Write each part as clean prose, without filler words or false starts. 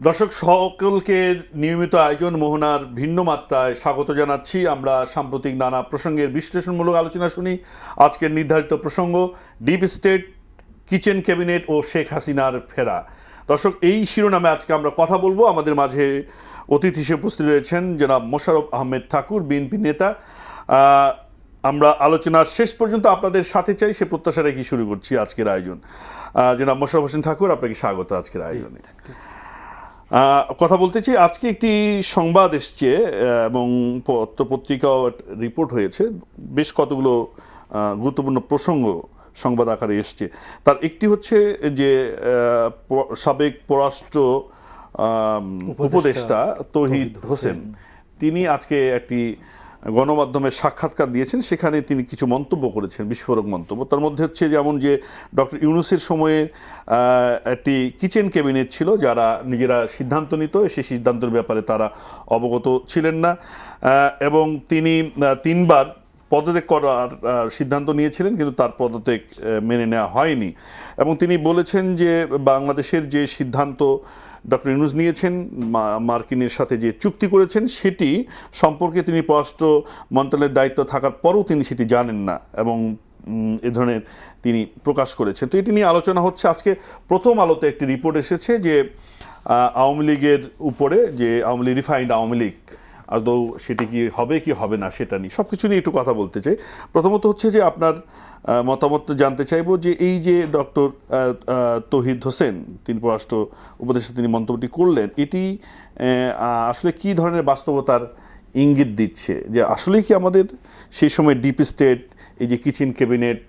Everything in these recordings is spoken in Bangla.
দর্শক সকলকে নিয়মিত আয়োজন মোহনার ভিন্ন মাত্রায় স্বাগত জানাচ্ছি। আমরা সাম্প্রতিক নানা প্রসঙ্গের বিশ্লেষণমূলক আলোচনা শুনি। আজকের নির্ধারিত প্রসঙ্গ ডিপ স্টেট, কিচেন ক্যাবিনেট ও শেখ হাসিনার ফেরা। দর্শক, এই শিরোনামে আজকে আমরা কথা বলবো। আমাদের মাঝে অতিথি হিসেবে উপস্থিত রয়েছেন জনাব মোশাররফ আহমেদ ঠাকুর, বিএনপি নেতা। আমরা আলোচনার শেষ পর্যন্ত আপনাদের সাথে চাই, সে প্রত্যাশা রেখে শুরু করছি আজকের আয়োজন। জনাব মোশাররফ হোসেন ঠাকুর, আপনাকে স্বাগত আজকের আয়োজনে। কথা বলতে চাই, আজকে একটি সংবাদ এসছে এবং পত্রপত্রিকাও রিপোর্ট হয়েছে, বেশ কতগুলো গুরুত্বপূর্ণ প্রসঙ্গ সংবাদ আকারে এসছে। তার একটি হচ্ছে যে সাবেক পররাষ্ট্র উপদেষ্টা তৌহিদ হোসেন, তিনি আজকে একটি গণমাধ্যমে সাক্ষাৎকার দিয়েছেন। সেখানে তিনি কিছু মন্তব্য করেছেন, বিস্ফোরক মন্তব্য। তার মধ্যে হচ্ছে যেমন যে ডক্টর ইউনূসের সময়ে একটি কিচেন ক্যাবিনেট ছিল, যারা নিজেরা সিদ্ধান্ত নিত, সেই সিদ্ধান্তের ব্যাপারে তারা অবগত ছিলেন না, এবং তিনি 3 বার পদত্যাগ করার সিদ্ধান্ত নিয়েছিলেন, কিন্তু তার পদত্যাগ মেনে নেওয়া হয়নি। এবং তিনি বলেছেন যে বাংলাদেশের যে সিদ্ধান্ত ডক্টর ইউনূস নিয়েছেন, মার্কিনের সাথে যে চুক্তি করেছেন, সেটি সম্পর্কে তিনি পররাষ্ট্র মন্ত্রণালয়ের দায়িত্ব থাকার পরও তিনি সেটি জানেন না, এবং এ ধরনের তিনি প্রকাশ করেছেন। তো এটি নিয়ে আলোচনা হচ্ছে। আজকে প্রথম আলোতে একটি রিপোর্ট এসেছে যে আওয়ামী লীগের উপরে, যে আওয়ামী লীগ, রিফাইন্ড আওয়ামী লীগ, আদৌ সেটি কি হবে কি হবে না সেটা নিয়ে, সব কিছু নিয়ে একটু কথা বলতে চাই। প্রথমত হচ্ছে যে আপনার মতামত জানতে চাইবো যে এই যে ডক্টর তৌহিদ হোসেন, তিনি পররাষ্ট্র উপদেষ্টা, তিনি মন্তব্যটি করলেন, এটি আসলে কি ধরনের বাস্তবতার ইঙ্গিত দিচ্ছে? যে আসলেই কি আমাদের সেই সময় ডিপ স্টেট, এই যে কিচেন ক্যাবিনেট,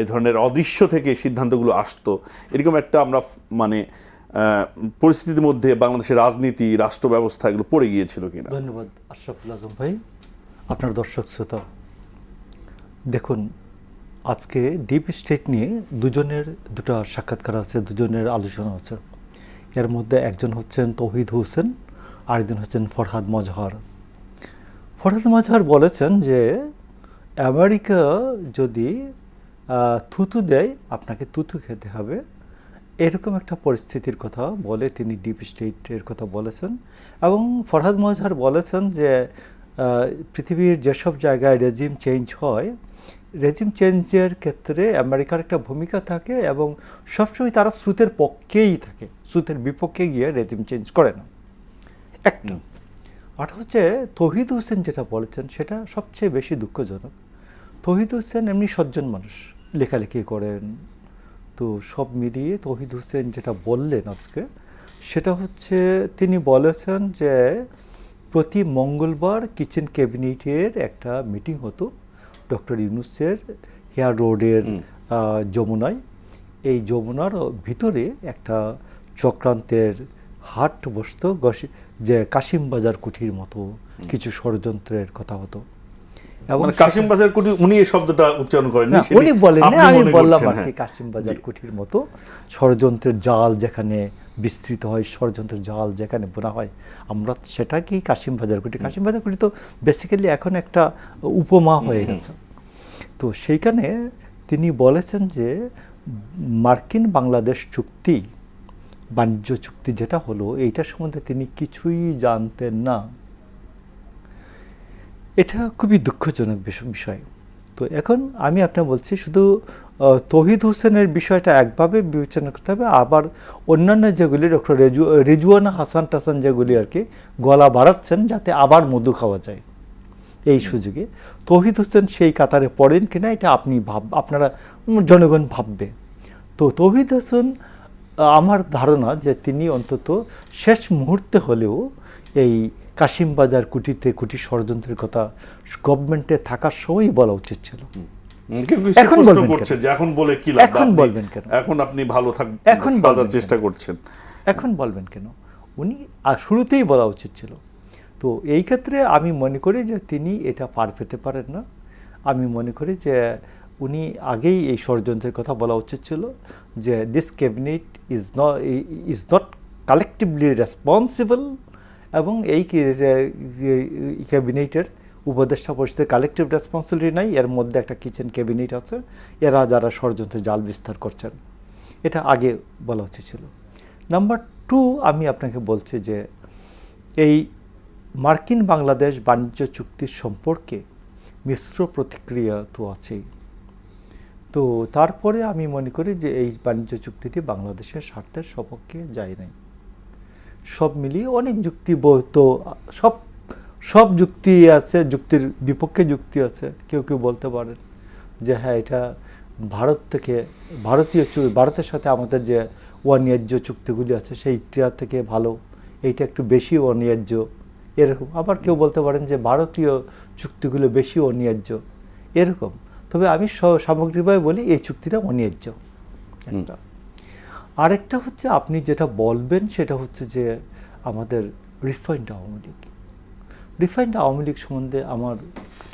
এই ধরনের অদৃশ্য থেকে সিদ্ধান্তগুলো আসতো, এরকম একটা আমরা মানে পরিস্থিতির মধ্যে বাংলাদেশের রাজনীতি, রাষ্ট্র ব্যবস্থা এগুলো পড়ে গিয়েছিল কিনা? ধন্যবাদ আশরাফুল আজম ভাই, আপনার দর্শক শ্রোতা। দেখুন, আজকে ডিপ স্টেট নিয়ে দুজনের দুটো সাক্ষাৎকার আছে, দুজনের আলোচনা আছে। এর মধ্যে একজন হচ্ছেন তৌহিদ হোসেন, আরেকজন হচ্ছেন ফরহাদ মজহার। ফরহাদ মজহার বলেছেন যে আমেরিকা যদি থুতু দেয়, আপনাকে থুতু খেতে হবে, এরকম একটা পরিস্থিতির কথা বলে তিনি ডিপ স্টেটের কথা বলেছেন। এবং ফরহাদ মজহার বলেছেন যে পৃথিবীর যেসব জায়গায় রেজিম চেঞ্জ হয়, রেজিম চেঞ্জের ক্ষেত্রে আমেরিকার একটা ভূমিকা থাকে, এবং সবসময় তারা স্রোতের পক্ষেই থাকে, স্রোতের বিপক্ষে গিয়ে রেজিম চেঞ্জ করে না। একটা আর হচ্ছে তৌহিদ হোসেন যেটা বলেছেন, সেটা সবচেয়ে বেশি দুঃখজনক। তৌহিদ হোসেন এমনি সজ্জন মানুষ, লেখালেখি করেন, তো সব মিলিয়ে তৌহিদ হোসেন যেটা বললেন আজকে, সেটা হচ্ছে তিনি বলেছেন যে প্রতি মঙ্গলবার কিচেন ক্যাবিনেটের একটা মিটিং হতো ডক্টর ইউনূসের হেয়ার রোডের যমুনায়। এই যমুনার ভিতরে একটা চক্রান্তের হাট বসত, যে কাশিম বাজার কুঠির মতো কিছু ষড়যন্ত্রের কথা হতো। এবং কাশিম বাজার কুঠি, উনি এই শব্দটা উচ্চারণ করেন, উনি বলেন না, আমি বললাম আর কি, কাশিম বাজার কুঠির মতো ষড়যন্ত্রের জাল যেখানে বিস্তৃত হয়, ষড়যন্ত্রের জাল যেখানে বোনা হয়, আমরা সেটাকেই কাশিম বাজার কুঠি। কাশিম বাজার কুঠি তো বেসিক্যালি এখন একটা উপমা হয়ে গেছে। তো সেইখানে তিনি বলেছেন যে মার্কিন বাংলাদেশ চুক্তি, বাণিজ্য চুক্তি যেটা হলো, এইটার সম্বন্ধে তিনি কিছুই জানতেন না। এটা খুবই দুঃখজনক বিষয়। তো এখন আমি আপনার বলছি, শুধু তৌহিদ হোসেনের বিষয়টা একভাবে বিবেচনা করতে হবে, আবার অন্যান্য যেগুলি ডক্টর রিজওয়ানা হাসান টাসান যেগুলি আর কি গলা বাড়াচ্ছেন যাতে আবার মধু খাওয়া যায় এই সুযোগে, তৌহিদ হোসেন সেই কাতারে পড়েন কিনা এটা আপনারা জনগণ ভাববে। তো তৌহিদ হোসেন, আমার ধারণা যে তিনি অন্তত শেষ মুহূর্তে হলেও এই কাশিম বাজার কুঠি ষড়যন্ত্রের কথা গভর্নমেন্টে থাকার সময় বলা উচিত ছিল। এখন বলবেন কেন? এখন আপনি ভালো থাকবেন, এখন বলার চেষ্টা করছেন, এখন বলবেন কেন? উনি শুরুতেই বলা উচিত ছিল। তো এই ক্ষেত্রে আমি মনে করি যে তিনি এটা পার পেতে পারেন না। আমি মনে করি যে উনি আগেই এই ষড়যন্ত্রের কথা বলা উচিত ছিল, যে this cabinet is not collectively responsible, এবং এই ক্যাবিনেটের উপদেষ্টা পরিষদের কালেকটিভ রেসপন্সিবিলিটি নাই, এর মধ্যে একটা কিচেন ক্যাবিনেট আছে, এরা যারা ষড়যন্ত্রের জাল বিস্তার করছেন, এটা আগে বলা উচিত ছিল। নাম্বার একটু আমি আপনাকে বলছি যে এই মার্কিন বাংলাদেশ বাণিজ্য চুক্তির সম্পর্কে মিশ্র প্রতিক্রিয়া তো আছেই। তো তারপরে আমি মনে করি যে এই বাণিজ্য চুক্তিটি বাংলাদেশের স্বার্থের সপক্ষে যায় নাই। সব মিলিয়ে অনেক যুক্তি তো সব সব যুক্তি আছে, যুক্তির বিপক্ষে যুক্তি আছে। কেউ কেউ বলতে পারেন যে হ্যাঁ, এটা ভারতের সাথে আমাদের যে অন্যায্য চুক্তিগুলি আছে সেইটা থেকে ভালো, এইটা একটু বেশি অন্যায্য এরকম। আবার কেউ বলতে পারেন যে ভারতীয় চুক্তিগুলো বেশি অন্যায্য এরকম। তবে আমি সামগ্রিকভাবে বলি এই চুক্তিটা অন্যায্য একটা। আরেকটা হচ্ছে আপনি যেটা বলবেন সেটা হচ্ছে যে আমাদের রিফাইন্ড আওয়ামী লীগ সম্বন্ধে আমার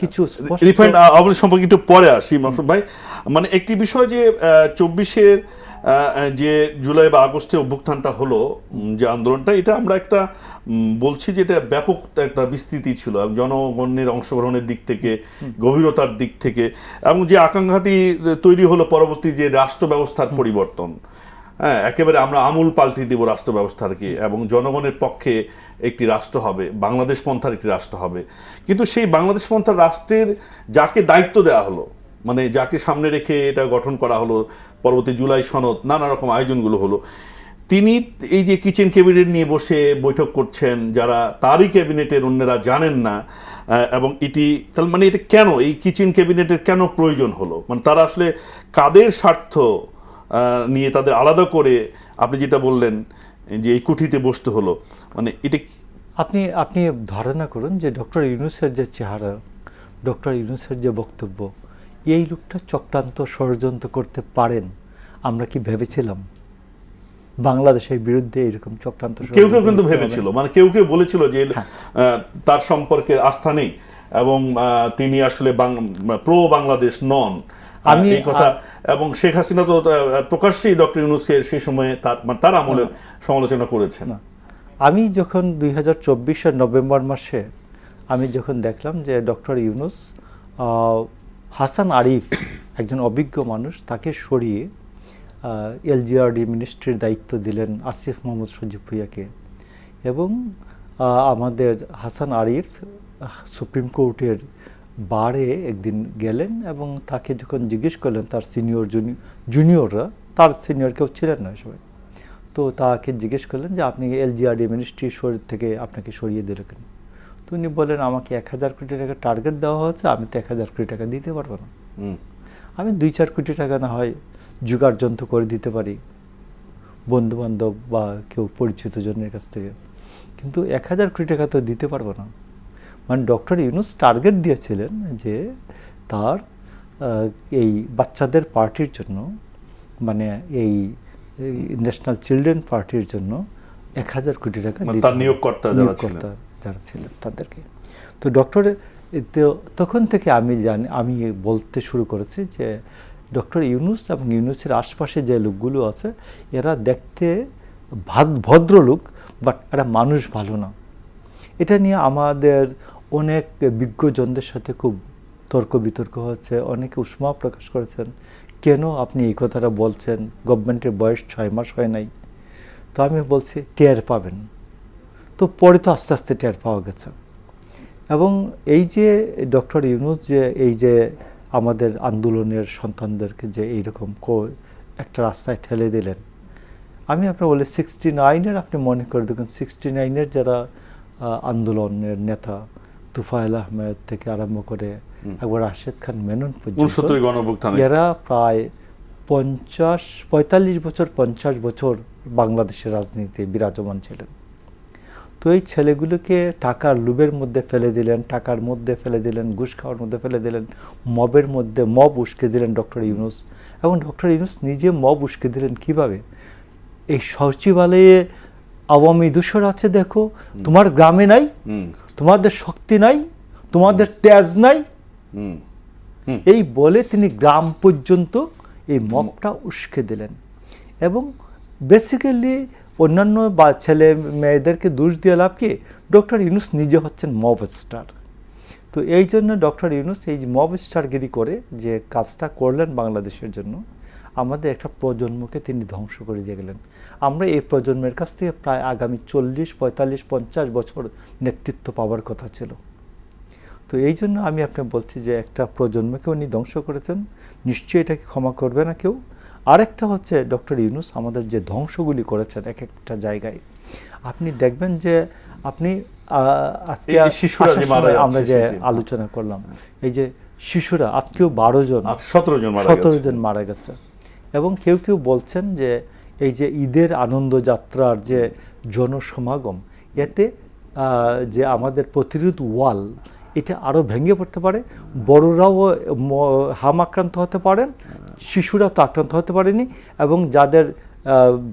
কিছু রিফাইন্ড আওয়ামী লীগ সম্পর্কে একটু পরে আসি মাসুদ ভাই। মানে একটি বিষয় যে 24-এর যে জুলাই বা আগস্টে অভ্যুত্থানটা হলো, যে আন্দোলনটা, এটা আমরা একটা বলছি যে এটা ব্যাপক একটা বিস্তৃতি ছিল জনগণের অংশগ্রহণের দিক থেকে, গভীরতার দিক থেকে, এবং যে আকাঙ্ক্ষাটি তৈরি হলো পরবর্তী যে রাষ্ট্র ব্যবস্থার পরিবর্তন। হ্যাঁ, একেবারে আমরা আমূল পাল্টে দিব রাষ্ট্র ব্যবস্থাকে এবং জনগণের পক্ষে একটি রাষ্ট্র হবে, বাংলাদেশ পন্থার একটি রাষ্ট্র হবে। কিন্তু সেই বাংলাদেশ পন্থার রাষ্ট্রের যাকে দায়িত্ব দেওয়া হলো, মানে যাকে সামনে রেখে এটা গঠন করা হলো, পরবর্তী জুলাই সনদ, নানা রকম আয়োজনগুলো হলো, তিনি এই যে কিচেন ক্যাবিনেট নিয়ে বসে বৈঠক করছেন, যারা তারই ক্যাবিনেটের অন্যরা জানেন না, এবং এটি তাহলে মানে এটা কেন, এই কিচেন ক্যাবিনেটের কেন প্রয়োজন হলো? মানে তারা আসলে কাদের স্বার্থ নিয়ে তাদের আলাদা করে আপনি যেটা বললেন যে এই কুঠিতে বসতে হলো, মানে এটা আপনি ধারণা করুন যে ডক্টর ইউনূসের যে চেহারা, ডক্টর ইউনূসের যে বক্তব্য, এই লোকটা চক্রান্ত ষড়যন্ত্র করতে পারেন আমরা কি ভেবেছিলাম? বাংলাদেশের বিরুদ্ধে এরকম চক্রান্ত কেউ কেউ কিন্তু ভেবেছিল, মানে কেউ কেউ বলেছিল যে তার সম্পর্কে আস্থা নেই এবং তিনি আসলে প্রো বাংলাদেশ নন, আমি এই কথা। এবং শেখ হাসিনা তো প্রকাশ্যেই ডক্টর ইউনূসকে সেই সময়ে তার আমলে সমালোচনা করেছেন। আমি যখন 2024-এর নভেম্বর মাসে আমি যখন দেখলাম যে ডক্টর ইউনূস হাসান আরিফ একজন অভিজ্ঞ মানুষ, তাকে সরিয়ে এলজিআরডি মিনিস্ট্রির দায়িত্ব দিলেন আসিফ মোহাম্মদ সজীব ভুঁইয়াকে, এবং আমাদের হাসান আরিফ সুপ্রিম কোর্টের বারে একদিন গেলেন এবং তাকে যখন জিজ্ঞেস করলেন তার জুনিয়ররা, তার সিনিয়র কেউ ছিলেন না সবাই, তো তাকে জিজ্ঞেস করলেন যে আপনি এলজিআরডি মিনিস্ট্রি থেকে আপনাকে সরিয়ে দিল কেন? তো উনি বললেন আমাকে 1000 কোটি টাকা টার্গেট দেওয়া হচ্ছে, আমি তো 1000 কোটি টাকা দিতে পারবো না। আমি 2-4 কোটি টাকা না হয় জোগাড় যন্ত্র করে দিতে পারি বন্ধু বান্ধব বা কেউ পরিচিত জনের কাছ থেকে, কিন্তু 1000 কোটি টাকা তো দিতে পারবো না। মানে ডক্টর ইউনূস টার্গেট দিয়েছিলেন যে তার এই বাচ্চাদের পার্টির জন্য, মানে এই ন্যাশনাল চিলড্রেন পার্টির জন্য 1000 কোটি টাকা নিয়োগকর্তা যারা ছিলেন তাদেরকে। তো তখন থেকে আমি বলতে শুরু করেছি যে ডক্টর ইউনূস এবং ইউনূসের আশপাশে যে লোকগুলো আছে এরা দেখতে ভদ্রলোক, বাট এরা মানুষ ভালো না। এটা নিয়ে আমাদের অনেক বিজ্ঞজনদের সাথে খুব তর্ক বিতর্ক হচ্ছে, অনেকে উষ্মা প্রকাশ করেছেন, কেন আপনি এই কথাটা বলছেন, গভর্নমেন্টের বয়স 6 মাস হয় নাই। তো আমি বলছি টের পাবেন, তো পরে তো আস্তে আস্তে টের পাওয়া গেছে। এবং এই যে ডক্টর ইউনূস যে এই যে আমাদের আন্দোলনের সন্তানদেরকে যে এইরকম একটা রাস্তায় ঠেলে দিলেন, আমি আপনার বলি 69-এর আপনি মনে করে দেখুন, 69-এর যারা আন্দোলনের নেতা তুফাইল আহমেদ থেকে আরম্ভ করে একবার রাশেদ খান মেনন পর্যন্ত, এরা প্রায় 45 বছর 50 বছর বাংলাদেশের রাজনীতিতে বিরাজমান ছিলেন। তো এই ছেলেগুলোকে টাকার লোভের মধ্যে ফেলে দিলেন, টাকার মধ্যে ফেলে দিলেন, ঘুষ খাওয়ার মধ্যে ফেলে দিলেন, মবের মধ্যে মব উস্কে দিলেন ডক্টর ইউনূস। এবং ডক্টর ইউনূস নিজে মব উস্কে দিলেন কিভাবে? এই সচিবালয়ে আওয়ামী দূষর আছে, দেখো তোমার গ্রামে নাই, তোমাদের শক্তি নাই, তোমাদের তেজ নাই, এই বলে তিনি গ্রাম পর্যন্ত এই মবটা উস্কে দিলেন। এবং বেসিক্যালি অন্যান্য ছেলে মেয়েদেরকে দোষ দিয়ে লাভ কি, ডক্টর ইউনূস নিজে হচ্ছেন মব স্টার। তো এই জন্য ডক্টর ইউনূস এই যে মব স্টারগিরি করে যে কাজটা করলেন বাংলাদেশের জন্য, আমাদের একটা প্রজন্মকে তিনি ধ্বংস করে দিয়ে গেলেন। আমরা এই প্রজন্মের কাছ থেকে প্রায় আগামী 40, 45, 50 বছর নেতৃত্ব পাওয়ার কথা ছিল। তো এই জন্য আমি আপনাকে বলছি যে একটা প্রজন্মকে উনি ধ্বংস করেছেন, নিশ্চয়ই এটাকে ক্ষমা করবে না কেউ। আরেকটা হচ্ছে ডক্টর ইউনূস আমাদের যে ধ্বংসগুলি করেছেন এক একটা জায়গায়, আপনি দেখবেন যে আপনি আজকে এই যে শিশুরা যে মারা যাচ্ছে আমরা যে সেটি। আলোচনা করলাম, এই যে শিশুরা আজকেও 12 জন 17 জন মারা 17 গেছে। জন মারা গেছে। এবং কেউ কেউ বলছেন যে এই যে ঈদের আনন্দযাত্রার যে জনসমাগম, এতে যে আমাদের প্রতিরোধ ওয়াল এটা আরও ভেঙে পড়তে পারে, বড়রাও হাম আক্রান্ত হতে পারেন, শিশুরা তো আক্রান্ত হতে পারেনি, এবং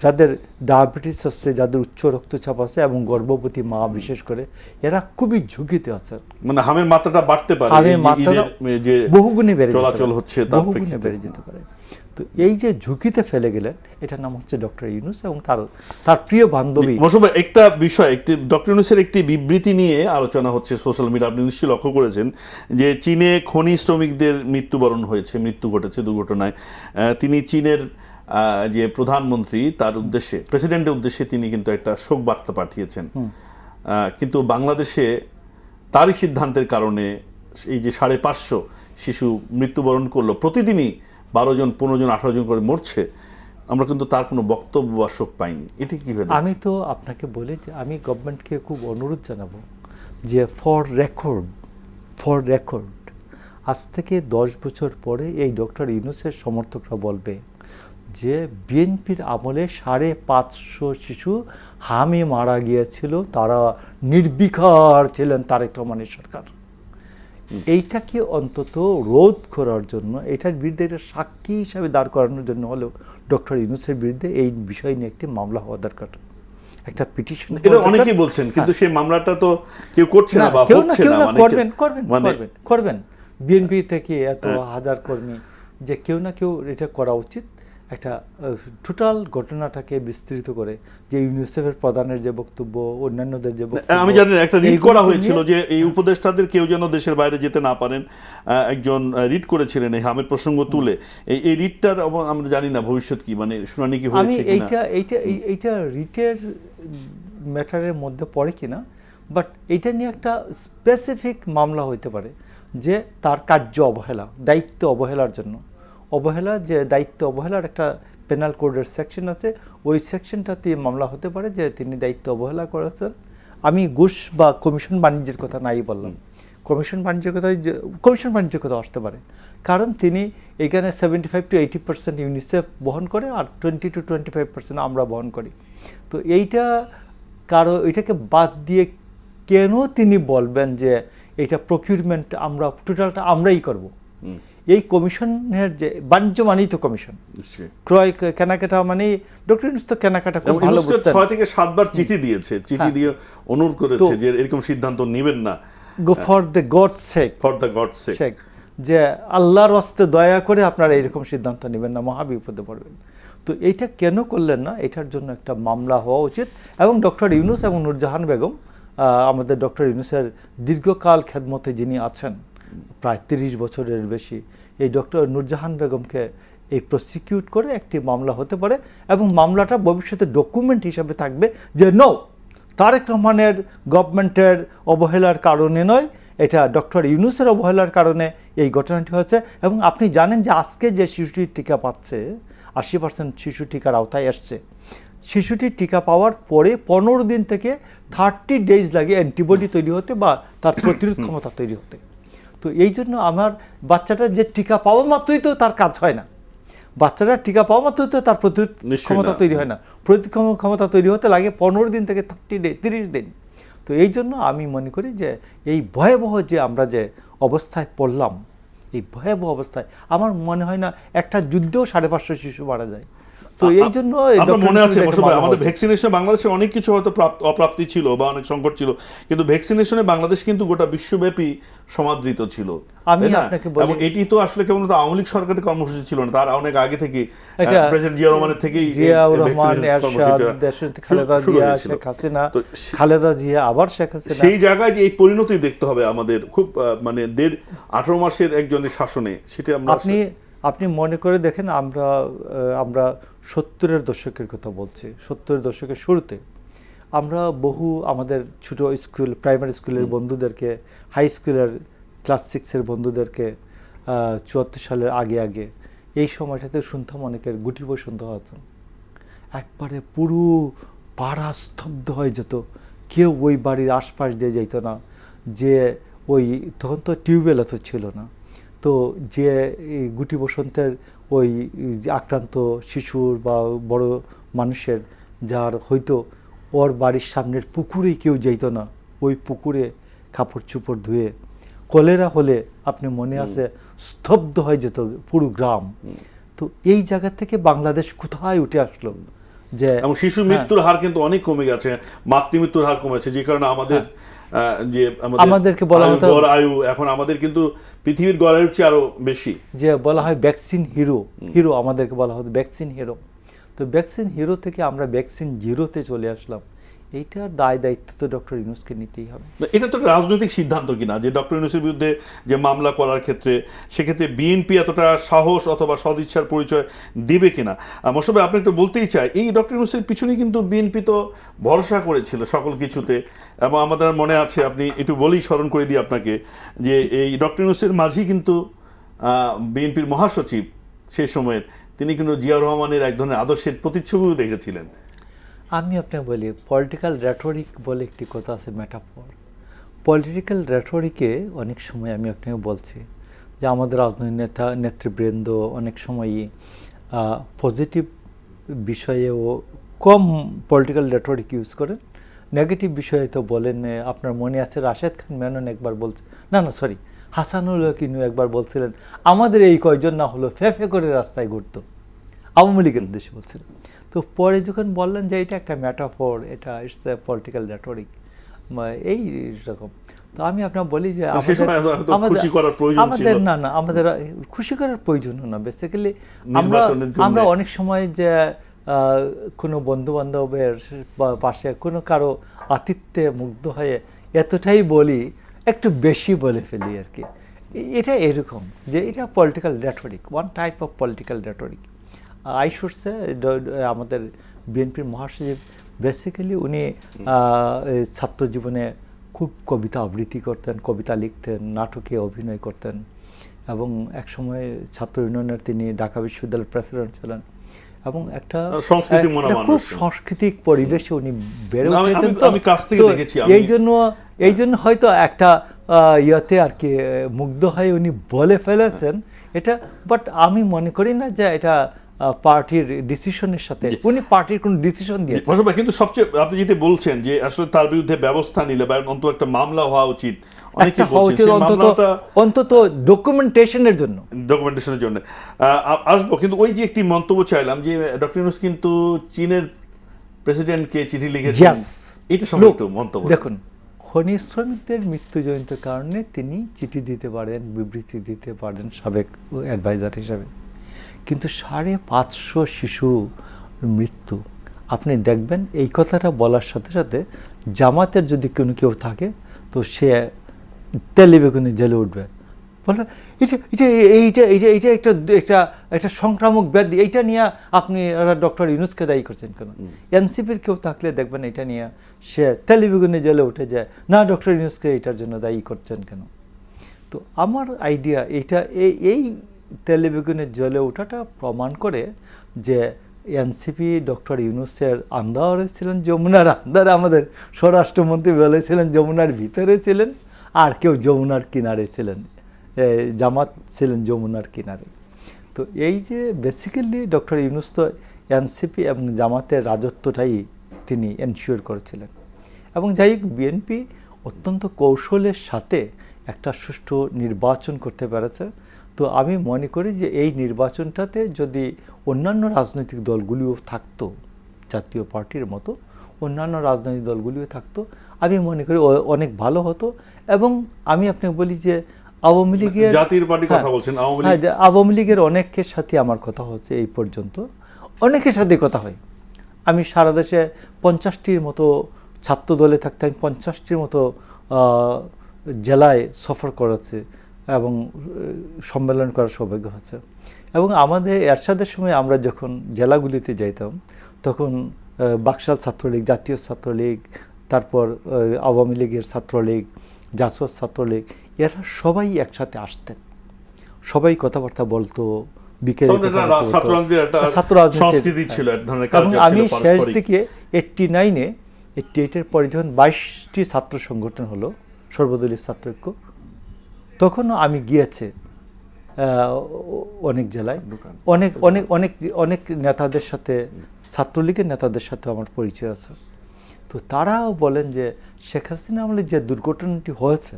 যাদের ডায়াবেটিস আছে, যাদের উচ্চ রক্তচাপ আছে এবং গর্ভবতী মা বিশেষ করে, এরা খুবই ঝুঁকিতে আছে। মানে হামের মাত্রাটা বাড়তে পারে, হামের এই যে মাত্রাটা ঈদের যে বহুগুণে বেড়ে যেতে চলাচল পারে, হচ্ছে তার বহুগুণে প্রেক্ষিতে। বেড়ে যেতে পারে। তো এই যে ঝুঁকিতে ফেলে গেলেন, এটার নাম হচ্ছে ডক্টর ইউনূস এবং তার প্রিয় বান্ধবী। মৌসুম ভাই, একটা বিষয়, একটি ডক্টর ইউনূসের একটি বিবৃতি নিয়ে আলোচনা হচ্ছে সোশ্যাল মিডিয়া, আপনি নিশ্চয়ই লক্ষ্য করেছেন যে চীনে খনি শ্রমিকদের মৃত্যুবরণ হয়েছে, মৃত্যু ঘটেছে দুর্ঘটনায়। তিনি চীনের যে প্রধানমন্ত্রী তার উদ্দেশ্যে, প্রেসিডেন্টের উদ্দেশ্যে তিনি কিন্তু একটা শোক বার্তা পাঠিয়েছেন। কিন্তু বাংলাদেশে তারই সিদ্ধান্তের কারণে এই যে 550 শিশু মৃত্যুবরণ করলো, প্রতিদিনই 12 জন, 15 জন, 18 জন করে মরছে, আমরা কিন্তু তার কোনো বক্তব্য বা শোক পাইনি। এটি কিভাবে? আমি তো আপনাকে বলি যে আমি গভর্নমেন্টকে খুব অনুরোধ জানাবো যে ফর রেকর্ড আজ থেকে 10 বছর পরে এই ডক্টর ইউনূসের সমর্থকরা বলবে যে বিএনপির আমলে 550 শিশু হামে মারা গিয়েছিল, তারা নির্বিকার ছিলেন তারেক রহমানের সরকার। এইটাকে অন্তত রোধ করার জন্য, এটার বিরুদ্ধে একটা সাক্ষী হিসাবে দাঁড় করানোর জন্য হলেও ডক্টর ইউনূসের বিরুদ্ধে এই বিষয় নিয়ে একটি মামলা হওয়া দরকার, একটা পিটিশন। এটা অনেকেই বলছেন, কিন্তু সেই মামলাটা তো কেউ করছে না বা হচ্ছে না। করবেন বিএনপি থেকে এত হাজার কর্মী, যে কেউ না কেউ এটা করা উচিত। একটা টোটাল ঘটনাটাকে বিস্তৃত করে যে ইউনিসেফের প্রধানের যে বক্তব্য, অন্যান্যদের যে বক্তব্য, আমি জানি একটা রিট করা হয়েছিল যে এই উপদেষ্টাদের কেউ যেন দেশের বাইরে যেতে না পারেন, একজন রিট করেছিলেন এই হামের প্রসঙ্গ তুলে। এই রিটটার আমরা জানি না ভবিষ্যৎ কি, মানে শুনানি কি হয়েছে কিনা। এইটা রিটের ম্যাটারের মধ্যে পড়ে কিনা, বাট এইটা নিয়ে একটা স্পেসিফিক মামলা হইতে পারে যে তার কার্য অবহেলা, দায়িত্ব অবহেলার জন্য। অবহেলা, যে দায়িত্ব অবহেলার একটা পেনাল কোডের সেকশন আছে, ওই সেকশনটাতে মামলা হতে পারে যে তিনি দায়িত্ব অবহেলা করেছেন। আমি ঘুষ বা কমিশন বাণিজ্যের কথা নাই বললাম, কমিশন বাণিজ্যের কথা আসতে পারে, কারণ তিনি এখানে 75 to 80% ইউনিসেফ বহন করে আর 20 to 25% আমরা বহন করি। তো এটাকে বাদ দিয়ে কেন তিনি বলবেন যে এটা প্রকিউরমেন্ট টোটালটা আমরাই করব? এই কমিশনের যে বাণিজ্য মানেই তো কমিশন, ক্রয় কেনাকাটা মানে ডক্টর ইউনূস তো কেনাকাটা খুব ভালো বুঝতেন। 6 থেকে 7 বার চিঠি দিয়েছে, চিঠি দিয়ে অনুরোধ করেছে যে এরকম সিদ্ধান্ত নেবেন না, ফর দ্য গডস সেক, যে আল্লাহর ওয়াস্তে দয়া করে আপনারা এরকম সিদ্ধান্ত নেবেন না, মহা বিপদে পড়বেন। তো এইটা কেন করলেন না, এটার জন্য একটা মামলা হওয়া উচিত। এবং ডক্টর ইউনূস এবং নূরজাহান বেগম, আমাদের ডক্টর ইউনূসের দীর্ঘকাল খেদমতে যিনি আছেন, প্রায় 30 বছরের বেশি, এই ডক্টর নূরজাহান বেগমকে এই প্রসিকিউট করে একটি মামলা হতে পারে, এবং মামলাটা ভবিষ্যতে ডকুমেন্ট হিসাবে থাকবে যে তারেক রহমানের গভর্নমেন্টের অবহেলার কারণে নয়, এটা ডক্টর ইউনূসের অবহেলার কারণে এই ঘটনাটি হয়েছে। এবং আপনি জানেন যে আজকে যে শিশুটির টিকা পাচ্ছে, 80% শিশু টিকার আওতায় আসছে, শিশুটির টিকা পাওয়ার পরে 15 দিন থেকে 30 ডেজ লাগে অ্যান্টিবডি তৈরি হতে বা তার প্রতিরোধ ক্ষমতা তৈরি হতে। তো এই জন্য আমার বাচ্চাটা যে টিকা পাওয়া মাত্রই তো তার কাজ হয় না, বাচ্চাটা টিকা পাওয়া মাত্রই তো তার প্রতিরোধ ক্ষমতা তৈরি হয় না, প্রতিরোধ ক্ষমতা তৈরি হতে লাগে 15 দিন থেকে 30 দিন। তো এই জন্য আমি মনে করি যে এই ভয়াবহ যে আমরা যে অবস্থায় পড়লাম, এই ভয়াবহ অবস্থায় আমার মনে হয় না একটা যুদ্ধেও 550 শিশু মারা যায়। তো এই জন্য মনে আছে আমাদের ভ্যাকসিনেশনে বাংলাদেশে অনেক কিছু হয়তো অপ্রাপ্তি ছিল বা অনেক সংকট ছিল, কিন্তু ভ্যাকসিনেশনে বাংলাদেশ কিন্তু গোটা বিশ্বব্যাপী সমাদৃত ছিল। আমি আপনাকে বলি, এবং এটি তো আসলে কেবল আওয়ামী লীগ সরকারের কর্মসূচি ছিল না, তার অনেক আগে থেকে প্রেসিডেন্ট জিয়া রহমানের থেকেই খালেদা জিয়া, আবার শেখ হাসিনা, সেই জায়গায় যে এই পরিণতি দেখতে হবে আমাদের খুব, মানে 18 মাসের একজনের শাসনে, সেটা আমরা আপনি মনে করে দেখেন, আমরা 70-এর দশকের কথা বলছি, 70-এর দশকের শুরুতে আমরা বহু আমাদের ছোট স্কুল, প্রাইমারি স্কুলের বন্ধুদেরকে, হাই স্কুলের ক্লাস 6-এর বন্ধুদেরকে 74 সালের আগে এই সময়টাতে শুনতাম অনেকের গুটি বসন্ত আছে, একবারে পুরো পাড়া স্তব্ধ হয়ে যেত, কেউ ওই বাড়ির আশপাশ দিয়ে যাইতো না, যে ওই তখন তো টিউবওয়েল এত ছিল না, তো যে এই গুটি বসন্তের ওই যে আক্রান্ত শিশুর বা বড় মানুষের যার হয়তো ওর বাড়ির সামনের পুকুরেই কেউ যাইতো না, ওই পুকুরে কাপড় চোপড় ধুয়ে, কলেরা হলে আপনি মনে আছে স্তব্ধ হয়ে যেত পুরো গ্রাম। তো এই জায়গা থেকে বাংলাদেশ কোথায় উঠে আসলো, যে এবং শিশু মৃত্যুর হার কিন্তু অনেক কমে গেছে, মাতৃমৃত্যুর হার কমেছে, যে কারণে আমাদের যে আমাদেরকে বলা হতো গড় আয়ু এখন আমাদের কিন্তু পৃথিবীর গড় আয়ুর চেয়ে আরো বেশি, যে বলা হয় ভ্যাকসিন হিরো, আমাদেরকে বলা হতো ভ্যাকসিন হিরো। তো ভ্যাকসিন হিরো থেকে আমরা ভ্যাকসিন জিরোতে চলে আসলাম। এইটার দায়িত্ব তো ডক্টর ইউনূসকে নিতেই হবে। এটা তো রাজনৈতিক সিদ্ধান্ত কিনা যে ডক্টর ইউনূসের বিরুদ্ধে যে মামলা করার ক্ষেত্রে সেক্ষেত্রে বিএনপি এতটা সাহস অথবা সদিচ্ছার পরিচয় দিবে কিনা। মোশাররফ ভাই, আপনি একটু বলতেই চাই, এই ডক্টর ইউনূসের পিছনে কিন্তু বিএনপি তো ভরসা করেছিল সকল কিছুতে, এবং আমাদের মনে আছে, আপনি একটু বলেই স্মরণ করে দিই আপনাকে, যে এই ডক্টর ইউনূসের মাঝি কিন্তু বিএনপির মহাসচিব সেই সময়ের, তিনি কিন্তু জিয়াউর রহমানের এক ধরনের আদর্শের প্রতিচ্ছবিও দেখেছিলেন। আমি আপনাকে বলি, পলিটিক্যাল রেটরিক বলে একটি কথা আছে, মেটাফর। পলিটিক্যাল রেটরিকে অনেক সময় আমি আপনাকে বলছি যে আমাদের রাজনৈতিক নেতৃবৃন্দ অনেক সময়ই পজিটিভ বিষয়েও কম পলিটিক্যাল রেটরিক ইউজ করেন, নেগেটিভ বিষয়ে তো বলেন। আপনার মনে আছে রাশেদ খান মেনন একবার বলছে, সরি, হাসানুল হক একবার বলছিলেন, আমাদের এই কয়জন না হলো ফে করে রাস্তায় ঘুরতো, আওয়ামী লীগের উদ্দেশ্যে বলছিলেন। তো পরে যখন বললেন যে এটা একটা মেটাফর, এটা ইটস এ পলিটিক্যাল রেটরিক, এই রকম। তো আমি আপনার বলি যে আমাদের আমাদের খুশি করার প্রয়োজন না, বেসিক্যালি আমরা অনেক সময় যে কোনো বন্ধু বান্ধবের পাশে কোনো কারো আতিথ্যে মুগ্ধ হয়ে এতটাই বলি, একটু বেশি বলে ফেলি আর কি। এটা এরকম যে এটা political rhetoric, one type of political rhetoric. I should say আমাদের বিএনপির মহাসচিব বেসিক্যালি উনি ছাত্র জীবনে খুব কবিতা আবৃত্তি করতেন, কবিতা লিখতেন, নাটকে অভিনয় করতেন, এবং একসময় ছাত্র ইউনিয়নের তিনি ঢাকা বিশ্ববিদ্যালয়ের প্রেসিডেন্ট ছিলেন, এবং একটা খুব সাংস্কৃতিক পরিবেশে উনি বেড়ে উঠেছেন। এই জন্য হয়তো একটা ইয়েতে আর কি মুগ্ধ হয়ে উনি বলে ফেলেছেন এটা, বাট আমি মনে করি না যে এটা পার্টির ডিসিশনের সাথে, উনি পার্টির কোন ডিসিশন দিয়েছেন। কিন্তু সবচেয়ে আপনি যেটা বলছেন যে আসলে তার বিরুদ্ধে ব্যবস্থা নিলে বা অন্তত একটা মামলা হওয়া উচিত, অনেকে বলছেন অন্তত ডকুমেন্টেশনের জন্য আসবো। কিন্তু ওই যে একটি মন্তব্য চাইলাম যে ডক্টর ইউনূস কিন্তু চীনের প্রেসিডেন্টকে চিঠি লিখেছেন, এটা সম্পর্কে একটু মন্তব্য দেখুন। খনি শ্রমিকদের মৃত্যুজনিত কারণে তিনি চিঠি দিতে পারেন, বিবৃতি দিতে পারেন সাবেক অ্যাডভাইজার হিসাবে, কিন্তু 550 শিশু মৃত্যু আপনি দেখবেন, এই কথাটা বলার সাথে সাথে জামাতের যদি কেউ থাকে তো সে তেলেবেগুনে জেলে উঠবে, বলবে একটা সংক্রামক ব্যাধি, এইটা নিয়ে আপনি ডক্টর ইউনূসকে দায়ী করছেন কেন? এনসিপির কেউ থাকলে দেখবেন এটা নিয়ে সে তেলেবেগুনে জেলে উঠে যায়, না ডক্টর ইউনূসকে এটার জন্য দায়ী করছেন কেন? তো আমার আইডিয়া এইটা, এই তেলেবেগুনে জ্বলে ওঠাটা প্রমাণ করে যে এনসিপি ডক্টর ইউনূসের আন্দারে ছিলেন, যমুনার আন্দারে, আমাদের স্বরাষ্ট্রমন্ত্রী বলেছিলেন যমুনার ভিতরে ছিলেন, আর কেউ যমুনার কিনারে ছিলেন, জামাত ছিলেন যমুনার কিনারে। তো এই যে বেসিক্যালি ডক্টর ইউনূস তো এনসিপি এবং জামাতের রাজত্বটাই তিনি এনশিওর করেছিলেন, এবং যাই হোক বিএনপি অত্যন্ত কৌশলের সাথে একটা সুষ্ঠু নির্বাচন করতে পেরেছে। তো আমি মনে করি যে এই নির্বাচনটাতে যদি অন্যান্য রাজনৈতিক দলগুলিও থাকতো, জাতীয় পার্টির মতো অন্যান্য রাজনৈতিক দলগুলিও থাকতো, আমি মনে করি অনেক ভালো হতো। এবং আমি আপনাকে বলি যে আওয়ামী লীগের, জাতীয় পার্টি কথা বলছেন, আওয়ামী লীগের অনেকের সাথে আমার কথা হচ্ছে, এই পর্যন্ত অনেকের সাথে কথা হয়। আমি সারা দেশে 50টির মতো ছাত্র দলে থাকতে আমি 50টির মতো জেলায় সফর করেছি এবং সম্মেলন করার সৌভাগ্য হচ্ছে। এবং আমাদের এরশাদের সময় আমরা যখন জেলাগুলিতে যাইতাম তখন বাকশাল ছাত্রলীগ, জাতীয় ছাত্রলীগ, তারপর আওয়ামী লীগের ছাত্রলীগ, জাসদ ছাত্রলীগ, এরা সবাই একসাথে আসতেন, সবাই কথাবার্তা বলতো, বিকেলে ছাত্র সংস্কৃতি ছিল, এক ধরনের কালচার ছিল। আমি শেষ দিকে 88-এর পরে যখন 22টি ছাত্র সংগঠন হলো, সর্বদলীয় ছাত্র ঐক্য, তখনও আমি গিয়েছে অনেক জেলায়, অনেক অনেক অনেক অনেক নেতাদের সাথে, ছাত্রলীগের নেতাদের সাথে আমার পরিচয় আছে। তো তারাও বলেন যে শেখ হাসিনা আমলে যে দুর্ঘটনাটি হয়েছে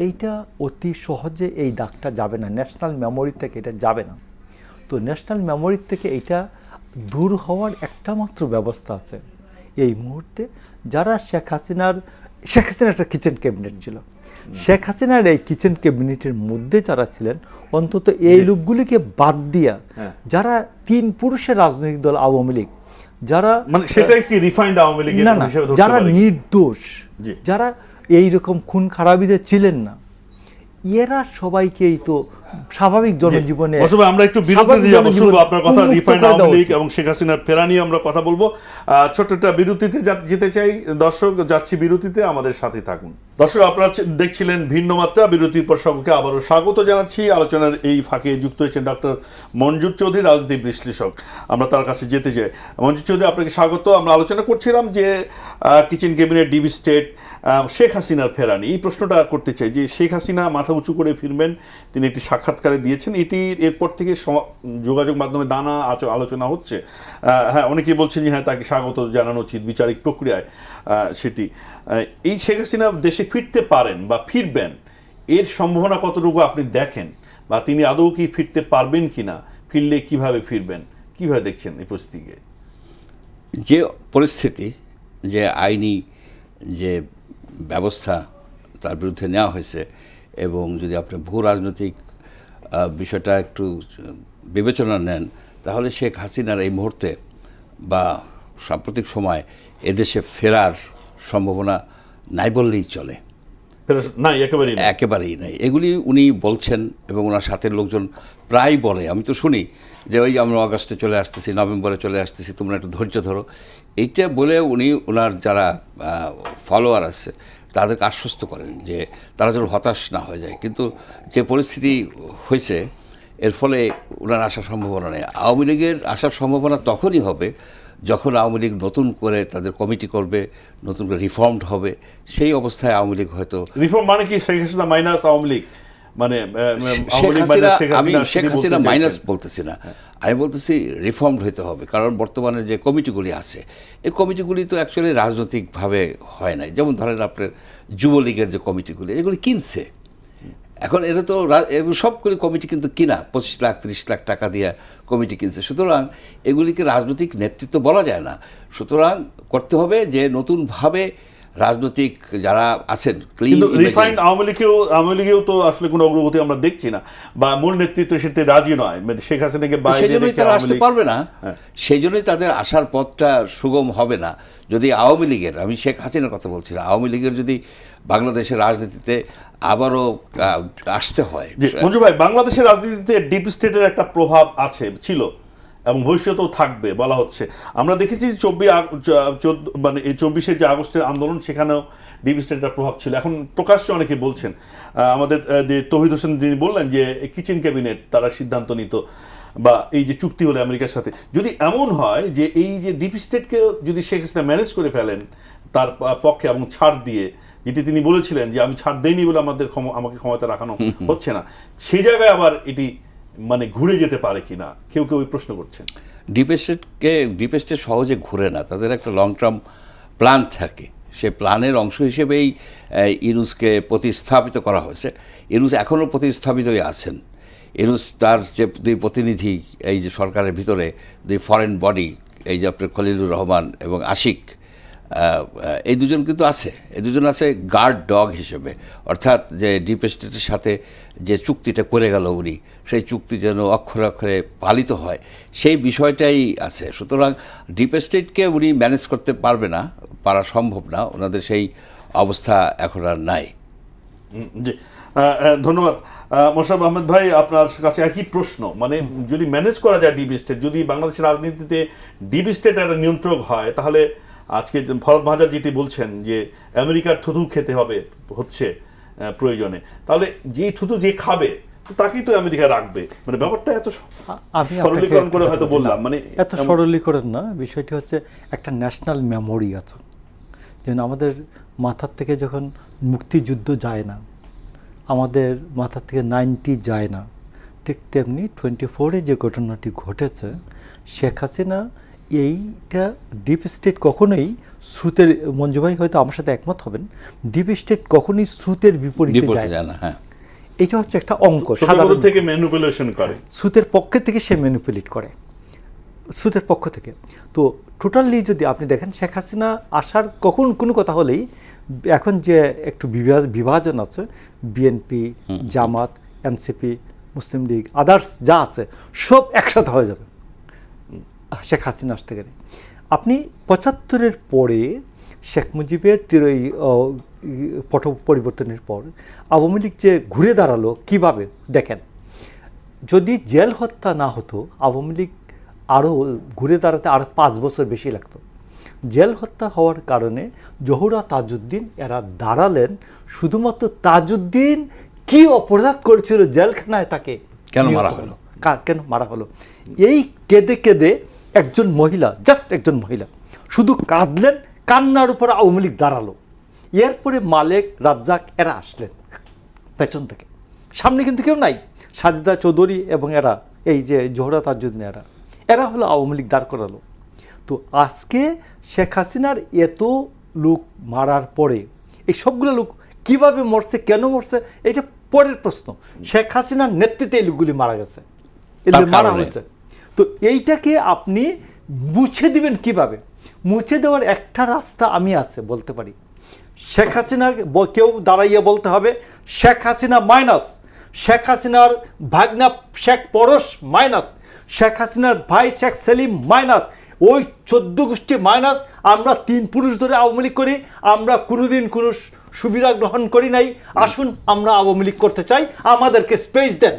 এইটা অতি সহজে এই দাগটা যাবে না, ন্যাশনাল মেমোরি থেকে এটা যাবে না। তো ন্যাশনাল মেমোরি থেকে এটা দূর হওয়ার একটা মাত্র ব্যবস্থা আছে এই মুহূর্তে। যারা শেখ হাসিনার একটা কিচেন ক্যাবিনেট ছিল, শেখ হাসিনার এই কিচেন ক্যাবিনেটের মধ্যে যারা ছিলেন, অন্তত এই লোকগুলিকে বাদ দিয়া যারা 3 পুরুষের রাজনৈতিক দল আওয়ামী লীগ, যারা মানে সেটাই কি রিফাইন্ড আওয়ামী লীগ, না, যারা নির্দোষ, যারা এইরকম খুন খারাপিতে ছিলেন না, এরা সবাইকেই তো স্বাভাবিক জনজীবনে। আমরা একটু বিরতিতে যাব, শুনবো আপনার কথা রিফাইন্ড আওয়ামী লীগ এবং শেখ হাসিনার ফেরা নিয়ে আমরা কথা বলবো। ছোট্ট একটা বিরতিতে যেতে চাই দর্শক, যাচ্ছি বিরতিতে, আমাদের সাথে থাকুন। দর্শক, আপনারা দেখছিলেন ভিন্ন মাত্রা। বিরতির পর সকলকে আবারও স্বাগত জানাচ্ছি। আলোচনার এই ফাঁকে যুক্ত হয়েছেন ডক্টর মঞ্জুর চৌধুরী, রাজনীতি বিশ্লেষক। আমরা তার কাছে যেতে চাই। মঞ্জুর চৌধুরী, আপনাকে স্বাগত। আমরা আলোচনা করছিলাম যে kitchen cabinet, deep state, Sheikh হাসিনার ফেরা নিয়ে। এই প্রশ্নটা করতে চাই যে শেখ হাসিনা মাথা উঁচু করে ফিরবেন, তিনি একটি সাক্ষাৎকারে দিয়েছেন। এরপর থেকে যোগাযোগ মাধ্যমে নানা আলোচনা হচ্ছে। হ্যাঁ, অনেকেই বলছেন যে হ্যাঁ, তাকে স্বাগত জানানো উচিত বিচারিক প্রক্রিয়ায়। সেটি এই শেখ হাসিনা দেশে ফিরতে পারেন বা ফিরবেন, এর সম্ভাবনা কতটুকু আপনি দেখেন, বা তিনি আদৌ কি ফিরতে পারবেন কিনা, ফিরলে কিভাবে ফিরবেন, কিভাবে দেখছেন এই পরিস্থিতিকে? যে পরিস্থিতি, যে আইনি যে ব্যবস্থা তার বিরুদ্ধে নেওয়া হয়েছে, এবং যদি আপনি ভূ রাজনৈতিক বিষয়টা একটু বিবেচনা নেন, তাহলে শেখ হাসিনার এই মুহূর্তে বা সাম্প্রতিক সময় এদেশে ফেরার সম্ভাবনা নাই বললেই চলে। নাই, একেবারেই নাই। এগুলি উনি বলছেন এবং ওনার সাথের লোকজন প্রায় বলে, আমি তো শুনি যে ওই আমরা অগাস্টে চলে আসতেছি, নভেম্বরে চলে আসতেছি, তোমরা একটু ধৈর্য ধরো। এইটা বলে উনি ওনার যারা ফলোয়ার আছে তাদেরকে আশ্বস্ত করেন যে তারা যেন হতাশ না হয়ে যায়। কিন্তু যে পরিস্থিতি হয়েছে, এর ফলে ওনার আসার সম্ভাবনা নেই। আওয়ামী লীগের আসার সম্ভাবনা তখনই হবে যখন আওয়ামী লীগ নতুন করে তাদের কমিটি করবে, নতুন করে রিফর্মড হবে। সেই অবস্থায় আওয়ামী লীগ হয়তো রিফর্ম মানে কি শেখ হাসিনা মাইনাস আওয়ামী লীগ, মানে আমি শেখ হাসিনা মাইনাস বলতেছি না, আমি বলতেছি রিফর্মড হইতে হবে। কারণ বর্তমানে যে কমিটিগুলি আছে, এই কমিটিগুলি তো অ্যাকচুয়ালি রাজনৈতিকভাবে হয় নাই। যেমন ধরেন আপনার যুবলীগের যে কমিটিগুলি, এগুলি কিনছে। এখন এটা তো সবগুলি কমিটি কিন্তু কিনা, 25 লাখ 30 লাখ টাকা দিয়ে কমিটি কিনছে। সুতরাং এগুলিকে রাজনৈতিক নেতৃত্ব বলা যায় না। সুতরাং করতে হবে যে নতুনভাবে রাজনৈতিক যারা আছেন, রিফাইন্ড আওয়ামী লীগেও তো আসলে কোনো অগ্রগতি আমরা দেখছি না, বা মূল নেতৃত্ব সেটা রাজি নয়। শেখ হাসিনাকে সেই জন্যই তারা আসতে পারবে না, সেই জন্যই তাদের আসার পথটা সুগম হবে না। যদি আওয়ামী লীগের, আমি শেখ হাসিনার কথা বলছি না, আওয়ামী লীগের যদি বাংলাদেশের রাজনীতিতে আবারও আসতে হয়। মঞ্জু ভাই, বাংলাদেশের রাজনীতিতে ডিপ স্টেটের একটা প্রভাব আছে, ছিল এবং ভবিষ্যতেও থাকবে বলা হচ্ছে। আমরা দেখেছি 24 যে আগস্টের আন্দোলন, সেখানেও ডিপ স্টেটের প্রভাব ছিল। এখন প্রকাশ্যে অনেকে বলছেন, আমাদের যে তৌহিদ হোসেন তিনি বললেন যে কিচেন ক্যাবিনেট তারা সিদ্ধান্ত নিত, বা এই যে চুক্তি হলে আমেরিকার সাথে, যদি এমন হয় যে এই যে ডিপ স্টেটকে যদি শেখ হাসিনা ম্যানেজ করে ফেলেন তার পক্ষে এবং ছাড় দিয়ে, যেটি তিনি বলেছিলেন যে আমি ছাড় দেইনি বলে আমাকে ক্ষমতা রাখানো হচ্ছে না, সেই জায়গায় আবার এটি মানে ঘুরে যেতে পারে কিনা, কেউ ওই প্রশ্ন করছেন। ডিপ স্টেট সহজে ঘুরে না, তাদের একটা লং টার্ম প্ল্যান থাকে। সে প্ল্যানের অংশ হিসেবেই ইউনুসকে প্রতিস্থাপিত করা হয়েছে। ইউনুস এখনও প্রতিস্থাপিতই আছেন। ইউনুস তার যে 2 প্রতিনিধি এই যে সরকারের ভিতরে, 2 ফরেন বডি, এই যে আপনার খলিলুর রহমান এবং আশিক, এই দুজন কিন্তু আছে। এই দুজন আছে গার্ড ডগ হিসেবে, অর্থাৎ যে ডিপ স্টেটের সাথে যে চুক্তিটা করে গেল উনি, সেই চুক্তি যেন অক্ষরে অক্ষরে পালিত হয়, সেই বিষয়টাই আছে। সুতরাং ডিপ স্টেটকে উনি ম্যানেজ করতে পারবে না, পারা সম্ভব না, ওনাদের সেই অবস্থা এখন আর নাই। জি, ধন্যবাদ মোশাররফ আহমেদ ভাই, আপনার কাছে একই প্রশ্ন, মানে যদি ম্যানেজ করা যায় ডিপ স্টেট, যদি বাংলাদেশের রাজনীতিতে ডিপ স্টেট একটা নিয়ন্ত্রক হয়, তাহলে আজকে ফরদ মাহাজার যেটি বলছেন যে আমেরিকার থুতু খেতে হবে হচ্ছে প্রয়োজনে, তাহলে যে থুতু যে খাবে তাকেই তো আমেরিকা রাখবে, মানে ব্যাপারটা এত আমি সরলীকরণ করে হয়তো বললাম, মানে এত সরলীকরণ না, বিষয়টি হচ্ছে একটা ন্যাশনাল মেমোরি আছে, যেন আমাদের মাথার থেকে যখন মুক্তিযুদ্ধ যায় না, আমাদের মাথার থেকে 90 যায় না, ঠিক তেমনি 24-এ যে ঘটনাটি ঘটেছে, শেখ হাসিনা এইটা ডিপ স্টেট কখনোই স্রোতের, মঞ্জু ভাই হয়তো আমার সাথে একমত হবেন, ডিপ স্টেট কখনোই স্রোতের বিপরীতে যায় না। হ্যাঁ, এটা হচ্ছে একটা অঙ্ক, সাধারণ থেকে ম্যানিপুলেশন করে, স্রোতের পক্ষ থেকে সে ম্যানিপুলেট করে, স্রোতের পক্ষ থেকে। তো টোটালি যদি আপনি দেখেন, শেখ হাসিনা আসার কখন কোনো কথা হলেই এখন যে একটু বিভাজন আছে, বিএনপি, জামাত, এনসিপি, মুসলিম লীগ, আদার্স যা আছে সব একসাথে হয়ে যাবে শেখ হাসিনা আসতে গেলে। আপনি 75-এর পরে শেখ মুজিবের পট পরিবর্তনের পর আওয়ামী লীগ যে ঘুরে দাঁড়ালো কিভাবে দেখেন, যদি জেল হত্যা না হতো আওয়ামী লীগ আরও ঘুরে দাঁড়াতে আরও 5 বছর বেশি লাগতো। জেল হত্যা হওয়ার কারণে জহুরা, তাজউদ্দিন এরা দাঁড়ালেন, শুধুমাত্র তাজউদ্দিন কি অপরাধ করেছিল জেলখানায় তাকে কেন মারা হলো, কেন মারা হলো, এই কেঁদে কেঁদে একজন মহিলা, জাস্ট একজন মহিলা শুধু কাঁদলেন, কান্নার উপর আওয়ামী লীগ দাঁড়ালো। এরপরে মালেক, রাজ্জাক এরা আসলেন পেছন থেকে, সামনে কিন্তু কেউ নাই, সাজেদা চৌধুরী এবং এরা, এই যে জোহরা, তাজউদ্দিন এরা হলো আওয়ামী লীগ দাঁড় করালো। তো আজকে শেখ হাসিনার এত লোক মারার পরে এই সবগুলো লোক কিভাবে মরছে, কেন মরছে, এটা পরের প্রশ্ন। শেখ হাসিনার নেতৃত্বে এই লোকগুলি মারা গেছে, এগুলি মারা হয়েছে। তো এইটাকে আপনি মুছে দিবেন কিভাবে? মুছে দেওয়ার একটা রাস্তা আমি আছে বলতে পারি, শেখ হাসিনা কেউ দাঁড়াইয়া বলতে হবে শেখ হাসিনা মাইনাস, শেখ হাসিনার ভাগনা শেখ পরশ মাইনাস, শেখ হাসিনার ভাই শেখ সেলিম মাইনাস, ওই 14 গোষ্ঠী মাইনাস। আমরা 3 পুরুষ ধরে আওয়ামী লীগ করি, আমরা কোনোদিন কোনো সুবিধা গ্রহণ করি নাই, আসুন আমরা আওয়ামী লীগ করতে চাই, আমাদেরকে স্পেস দেন।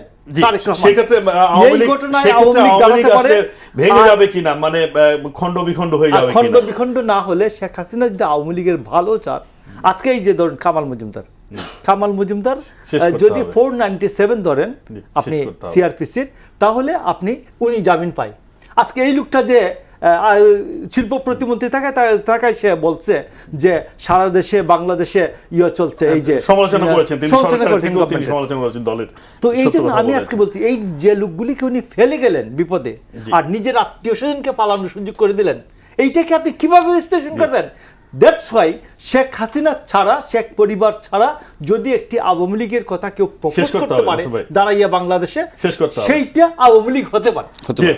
ভেঙে যাবে কিনা, মানে খণ্ড বিখণ্ড হয়ে যাবে, খণ্ড বিখণ্ড না হলে শেখ হাসিনা যদি আওয়ামী লীগের ভালো চান, আজকে এই যে ধরেন কামাল মজুমদার যদি 497 ধরেন আপনি সিআরপিসির, তাহলে আপনি উনি জামিন পায়। আজকে এই লোকটা যে শিল্প প্রতিমন্ত্রী থাকায় সে বলছে যে সারা দেশে বাংলাদেশে চলছে, এই যে সমালোচনা করেছেন দলের। তো এই জন্য আমি আজকে বলছি, এই যে লোকগুলিকে উনি ফেলে গেলেন বিপদে, আর নিজের আত্মীয় স্বজনকে পালানোর সুযোগ করে দিলেন, এইটাকে আপনি কিভাবে বিশ্লেষণ করবেন? দ্যাটস ওয়াই শেখ হাসিনা ছাড়া, শেখ পরিবার ছাড়া যদি একটি আওয়ামী লীগের কথা কেউ প্রপোজ করতে পারে দাঁড়াইয়া বাংলাদেশে, সেইটা আওয়ামী লীগ হতে পারে।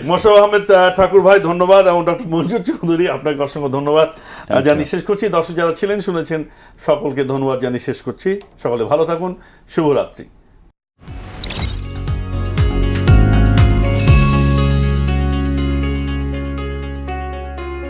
মোশাররফ আহমেদ ঠাকুর ভাই ধন্যবাদ, এবং ডক্টর মঞ্জুর চৌধুরী আপনাকে অসংখ্য ধন্যবাদ জানিয়ে শেষ করছি। দর্শক যারা ছিলেন শুনেছেন সকলকে ধন্যবাদ জানিয়ে শেষ করছি। সকলে ভালো থাকুন, শুভরাত্রি।